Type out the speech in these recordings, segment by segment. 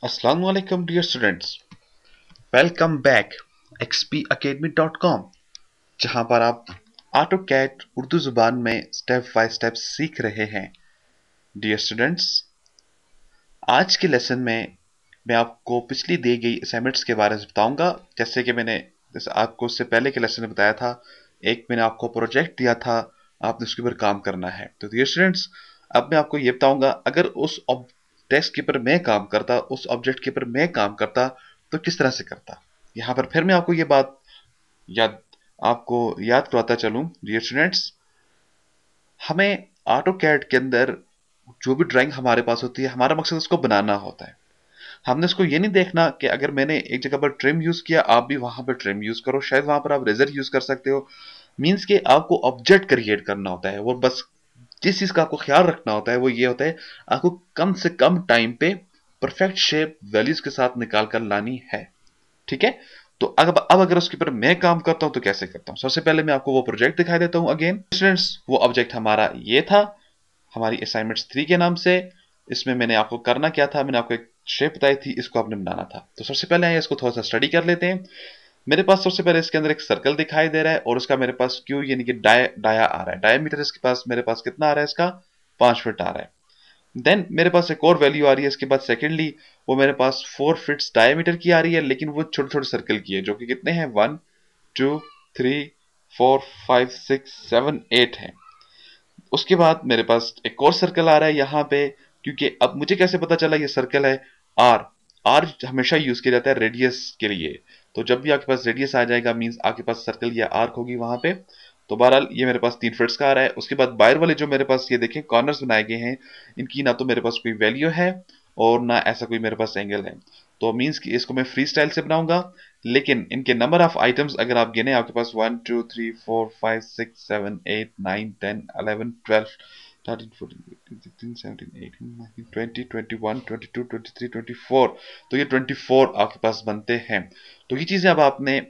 Assalamualaikum dear students, welcome back xpacademy.com जहां पर आप AutoCAD उर्दू जुबान में स्टेप बाय स्टेप सीख रहे हैं। डियर स्टूडेंट्स, आज के लेसन में मैं आपको पिछली दी गई असाइनमेंट्स के बारे में बताऊंगा। जैसे कि मैंने आपको उससे पहले के लेसन में बताया था, एक मैंने आपको प्रोजेक्ट दिया था, आपने उसके ऊपर काम करना है। तो डियर स्टूडेंट्स, अब मैं आपको ये बताऊंगा, अगर उस टेक्स्ट के ऊपर मैं काम करता, उस ऑब्जेक्ट के ऊपर मैं काम करता, तो किस तरह से करता। यहां पर फिर मैं आपको ये बात याद आपको याद करवाता चलूं। डियर स्टूडेंट्स, हमें ऑटो कैड के अंदर जो भी ड्राइंग हमारे पास होती है, हमारा मकसद उसको बनाना होता है। हमने उसको ये नहीं देखना कि अगर मैंने एक जगह पर ट्रिम यूज किया, आप भी वहां पर ट्रिम यूज करो, शायद वहां पर आप रेजर यूज कर सकते हो। मीन्स के आपको ऑब्जेक्ट क्रिएट करना होता है, वो बस जिस चीज का आपको ख्याल रखना होता है वो ये होता है, आपको कम से कम टाइम पे परफेक्ट शेप वैल्यूज के साथ निकाल कर लानी है। ठीक है। तो अब अगर उसके ऊपर मैं काम करता हूं तो कैसे करता हूं, सबसे पहले मैं आपको वो प्रोजेक्ट दिखाई देता हूं। अगेन स्टूडेंट्स, वो ऑब्जेक्ट हमारा ये था, हमारी असाइनमेंट 3 के नाम से। इसमें मैंने आपको करना क्या था, मैंने आपको एक शेप बताई थी, इसको आपने बनाना था। तो सबसे पहले आइए इसको थोड़ा सा स्टडी कर लेते हैं। मेरे पास सबसे पहले इसके अंदर एक सर्कल दिखाई दे रहा है और उसका मेरे पास क्यू यानी कि डाया आ रहा है। डायमीटर इसके पास मेरे पास कितना आ रहा है, इसका 5 फीट आ रहा है। देन मेरे पास एक और वैल्यू आ रही है इसके बाद, सेकेंडली वो मेरे पास 4 फीट्स डायमीटर की आ रही है, लेकिन वो छोटे छोटे सर्कल की है, जो कि कितने हैं, 1 2 3 4 5 6 7 8 है। उसके बाद मेरे पास एक और सर्कल आ रहा है यहाँ पे, क्योंकि अब मुझे कैसे पता चला ये सर्कल है, आर। आर हमेशा यूज किया जाता है रेडियस के लिए। तो जब भी आपके पास रेडियस आ जाएगा, मींस आपके पास सर्कल या आर्क होगी वहां पे। तो बहरहाल ये मेरे पास 3 फीट्स का आ रहा है। उसके बाद बाहर वाले जो मेरे पास ये देखें कॉर्नर्स बनाए गए हैं, इनकी ना तो मेरे पास कोई वैल्यू है और ना ऐसा कोई मेरे पास एंगल है। तो मींस कि इसको मैं फ्री स्टाइल से बनाऊंगा, लेकिन इनके नंबर ऑफ आइटम्स अगर आप गिने, आपके पास 1 2 3 4 5 6 7 8 9 10 11 12 13 14 15 16 17 18 19 20 21 22 23 24। तो ये 24 आपके पास बनते हैं। तो ये चीजें अब आपने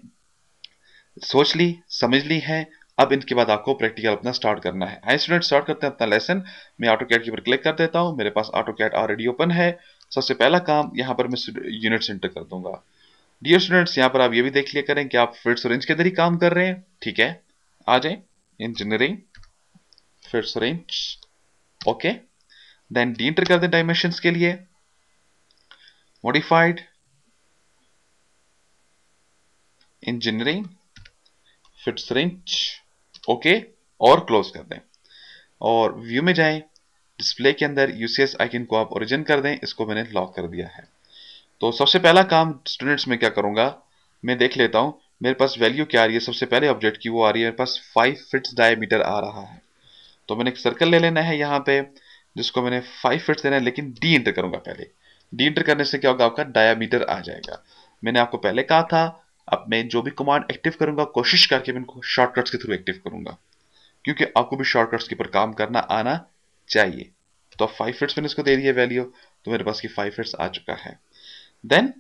सोच ली, समझ ली है। अब इनके बाद आपको प्रैक्टिकल अपना स्टार्ट करना है। हाई स्टूडेंट, स्टार्ट करते हैं अपना लेसन। मैं ऑटो कैड के ऊपर क्लिक कर देता हूं, मेरे पास ऑटो कैड ऑलरेडी ओपन है। सबसे पहला काम यहाँ पर मैं यूनिट सेंटर कर दूंगा। डियर स्टूडेंट्स, यहाँ पर आप ये भी देख लिया करें कि आप फिट्स और इंच के अंदर ही काम कर रहे हैं। ठीक है, आ जाए इंजीनियरिंग फिट्स और inch. Okay, then D enter कर दें डायमेंशंस के लिए, मॉडिफाइड इंजीनियरिंग फिट्स और इंच। ओके, और क्लोज कर दें और व्यू में जाएं। डिस्प्ले के अंदर यूसीएस आइकन को आप ओरिजिन कर दें, इसको मैंने लॉक कर दिया है। तो सबसे पहला काम स्टूडेंट्स में क्या करूंगा, मैं देख लेता हूं मेरे पास वैल्यू क्या आ रही है। सबसे पहले ऑब्जेक्ट की वो आ रही है मेरे पास 5 फीट्स डायमीटर आ रहा है। तो मैंने एक सर्कल ले लेना है यहाँ पे, जिसको मैंने 5 फीट्स देना है, लेकिन डी एंटर करूंगा पहले। डी एंटर करने से क्या होगा, आपका डायमीटर आ जाएगा। मैंने आपको पहले कहा था, अब मैं जो भी कमांड एक्टिव करूंगा, कोशिश करके मैं इनको शॉर्टकट्स के थ्रू एक्टिव करूंगा, क्योंकि आपको भी शॉर्टकट्स के ऊपर काम करना आना चाहिए। तो 5 फीट्स मैंने इसको दे दिया वैल्यू, तो मेरे पास की 5 फीट्स आ चुका है। देन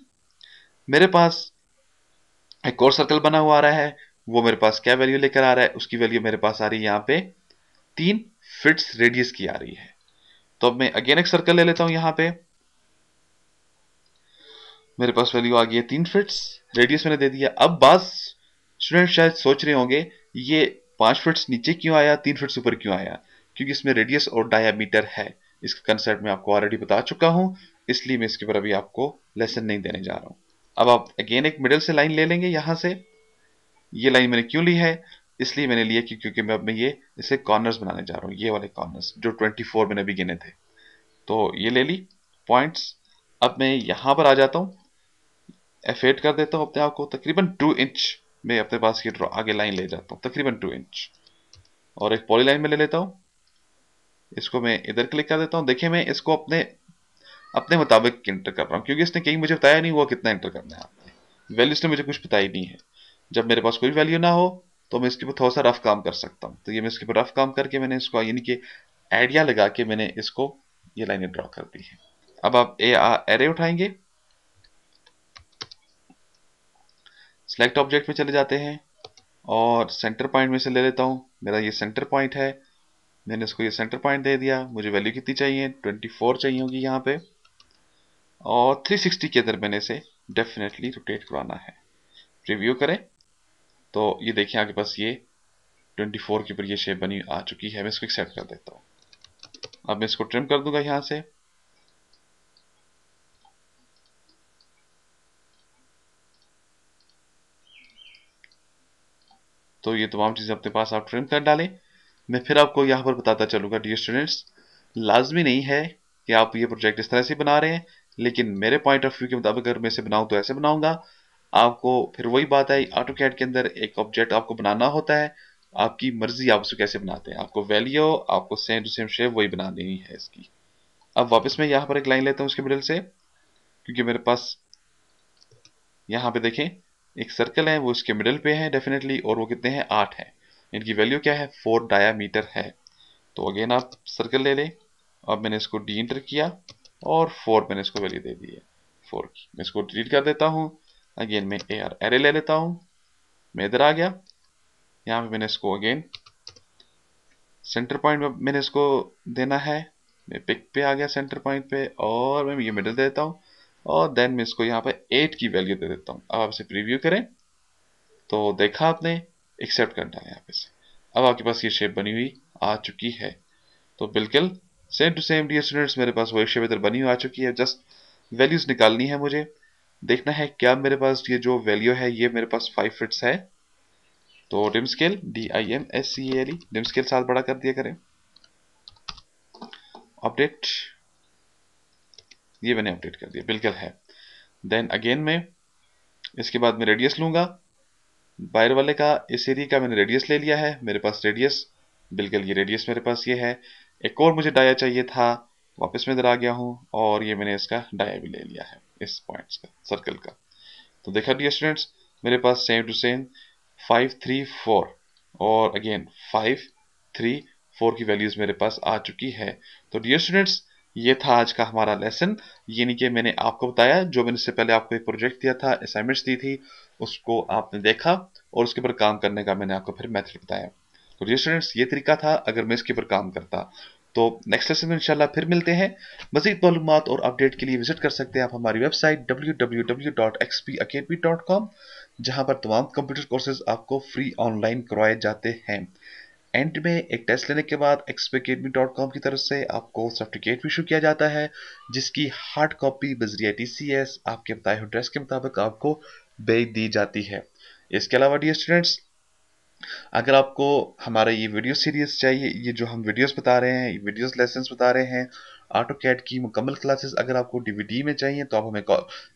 मेरे पास एक और सर्कल बना हुआ आ रहा है, वो मेरे पास क्या वैल्यू लेकर आ रहा है, उसकी वैल्यू मेरे पास आ रही है यहाँ पे 3 फीट्स रेडियस की आ रही है। तो अब मैं अगेन एक सर्कल ले लेता हूं यहाँ पे, मेरे पास वैल्यू आ गई है 3 फीट्स, रेडियस मैंने दे दिया। अब बात स्टूडेंट शायद सोच रहे होंगे, ये 5 फीट्स नीचे क्यों आया, 3 फीट्स ऊपर क्यों आया, क्योंकि इसमें रेडियस और डायामीटर है। इसका कंसेप्ट मैं आपको ऑलरेडी बता चुका हूं, इसलिए मैं इसके ऊपर अभी आपको लेसन नहीं देने जा रहा हूं। अब आप अगेन एक मिडिल से लाइन ले लेंगे यहां से। ये लाइन मैंने क्यों ली है, इसलिए मैंने लिया क्योंकि मैं ये इसे कॉर्नर्स बनाने जा रहा हूं, ये वाले कॉर्नर्स जो 24 मैंने भी गिने थे। तो ये ले ली पॉइंट्स। अब मैं यहां पर आ जाता हूं, F8 कर देता हूं अपने आप को, तकरीबन 2 इंच में अपने पास की आगे लाइन ले जाता हूं, तकरीबन 2 इंच। और एक पॉलीलाइन में ले लेता हूं, इसको मैं इधर क्लिक कर देता हूं। देखिए मैं इसको अपने अपने मुताबिक इंटर कर रहा हूं, क्योंकि इसने कहीं मुझे बताया नहीं हुआ कितना इंटर करना है आपने, वैल्यू इसने मुझे कुछ बताई नहीं है। जब मेरे पास कोई वैल्यू ना हो तो मैं इसके ऊपर थोड़ा सा रफ काम कर सकता हूं। तो ये मैं इसके ऊपर रफ काम करके मैंने इसको यानी कि आइडिया लगा के मैंने इसको ये लाइनें ड्रॉ कर दी है। अब आप एरे उठाएंगे, सिलेक्ट ऑब्जेक्ट में चले जाते हैं और सेंटर पॉइंट में से ले लेता हूं। मेरा ये सेंटर पॉइंट है, मैंने इसको ये सेंटर पॉइंट दे दिया। मुझे वैल्यू कितनी चाहिए, 24 चाहिए होगी यहाँ पे। और 360 के अंदर मैंने इसे डेफिनेटली रोटेट करवाना है। प्रीव्यू करें तो ये देखिए आपके पास ये 24 के ऊपर ये शेप बनी आ चुकी है। मैं इसको एक्सेप्ट कर देता हूँ। अब मैं इसको ट्रिम कर दूंगा यहाँ से। तो ये तमाम चीज़ें अपने पास आप ट्रिम कर डालें। मैं फिर आपको यहाँ पर बताता चलूँगा डियर स्टूडेंट्स, लाजमी नहीं है कि आप ये प्रोजेक्ट इस तरह से बना रहे हैं, लेकिन मेरे पॉइंट ऑफ व्यू के मुताबिक अगर मैं इसे बनाऊँ तो ऐसे बनाऊंगा। आपको फिर वही बात है, ऑटो कैड के अंदर एक ऑब्जेक्ट आपको बनाना होता है, आपकी मर्जी आप उसको कैसे बनाते हैं। आपको वैल्यू, आपको सेम टू सेम शेप वही बना देनी है इसकी। अब वापस मैं यहाँ पर एक लाइन लेता हूँ उसके मिडिल से, क्योंकि मेरे पास यहाँ पे देखें एक सर्कल है, वो इसके मिडिल पे है डेफिनेटली, और वो कितने हैं 8 है। इनकी वैल्यू क्या है 4 डायामीटर है। तो अगेन आप सर्कल ले लें। अब मैंने इसको डी इंटर किया और 4 मैंने इसको वैल्यू दे दी है 4 की। मैं इसको डिलीट कर देता हूँ। अगेन मैं एरे ले लेता हूँ। मैं इधर आ गया, यहाँ पे मैंने इसको अगेन सेंटर पॉइंट में मैंने इसको देना है। मैं पिक पे आ गया सेंटर पॉइंट पे, और मैं ये मिडिल देता हूँ, और देन मैं इसको यहाँ पे 8 की वैल्यू दे देता हूँ। अब आप इसे प्रीव्यू करें तो देखा आपने, एक्सेप्ट करना है यहाँ पे से। अब आपके पास ये शेप बनी हुई आ चुकी है। तो बिल्कुल same to same dear students, मेरे पास वही शेप इधर बनी हुई आ चुकी है। जस्ट वैल्यूज निकालनी है मुझे। देखना है क्या मेरे पास ये जो वैल्यू है ये मेरे पास 5 फिट्स है। तो dim scale DIMSCALE dim scale साथ बड़ा कर दिया करें। अपडेट, ये मैंने अपडेट कर दिया, बिल्कुल है। देन अगेन मैं इसके बाद में रेडियस लूंगा। बाहर वाले का, इस एरिया का मैंने रेडियस ले लिया है। मेरे पास रेडियस, बिल्कुल ये रेडियस मेरे पास ये है। एक और मुझे डाया चाहिए था, वापस मैं इधर आ गया हूँ, और ये मैंने इसका डाया भी ले लिया है इस पॉइंट्स का, सर्कल का। तो देखा डियर स्टूडेंट्स, मेरे पास सेम टू सेम 5 3 4 और अगेन 5 3 4 की वैल्यूज मेरे पास आ चुकी है। तो डियर स्टूडेंट्स, ये था आज का हमारा लेसन। यानी कि मैंने आपको बताया, जो मैंने इससे पहले आपको एक प्रोजेक्ट दिया था, असाइनमेंट्स दी थी, उसको आपने देखा और उसके ऊपर काम करने का मैंने आपको फिर मेथड बताया। तो डियर स्टूडेंट्स, ये तरीका था अगर मैं इसके ऊपर काम करता। तो नेक्स्ट लेसन में इंशाल्लाह फिर मिलते हैं। मजीद मालूमात और अपडेट के लिए विजिट कर सकते हैं आप हमारी वेबसाइट www.xpacademy.com, जहां पर तमाम कंप्यूटर कोर्सेज आपको फ्री ऑनलाइन करवाए जाते हैं। एंड में एक टेस्ट लेने के बाद xpacademy.com की तरफ से आपको सर्टिफिकेट भी इशू किया जाता है, जिसकी हार्ड कॉपी बजरिया TCS आपके बताए हुए एड्रेस के मुताबिक आपको भेज दी जाती है। इसके अलावा डियर स्टूडेंट्स, अगर आपको हमारा ये वीडियो सीरीज चाहिए, ये जो हम वीडियोस बता रहे हैं, वीडियोस लेसन्स बता रहे हैं, ऑटो कैड की मुकम्मल क्लासेस अगर आपको DVD में चाहिए तो आप हमें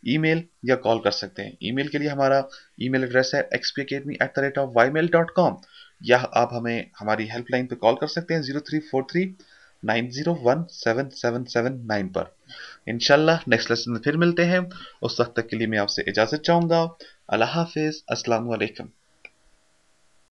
ईमेल या कॉल कर सकते हैं। ईमेल के लिए हमारा ईमेल एड्रेस है xpacademy@ymail.com, या आप हमें हमारी हेल्पलाइन पर कॉल कर सकते हैं 034390177779 पर। इंशाल्लाह नेक्स्ट लेसन में फिर मिलते हैं। उस वक्त तक के लिए मैं आपसे इजाज़त चाहूँगा। अल्लाह हाफिज़, अस्सलामु अलैकुम।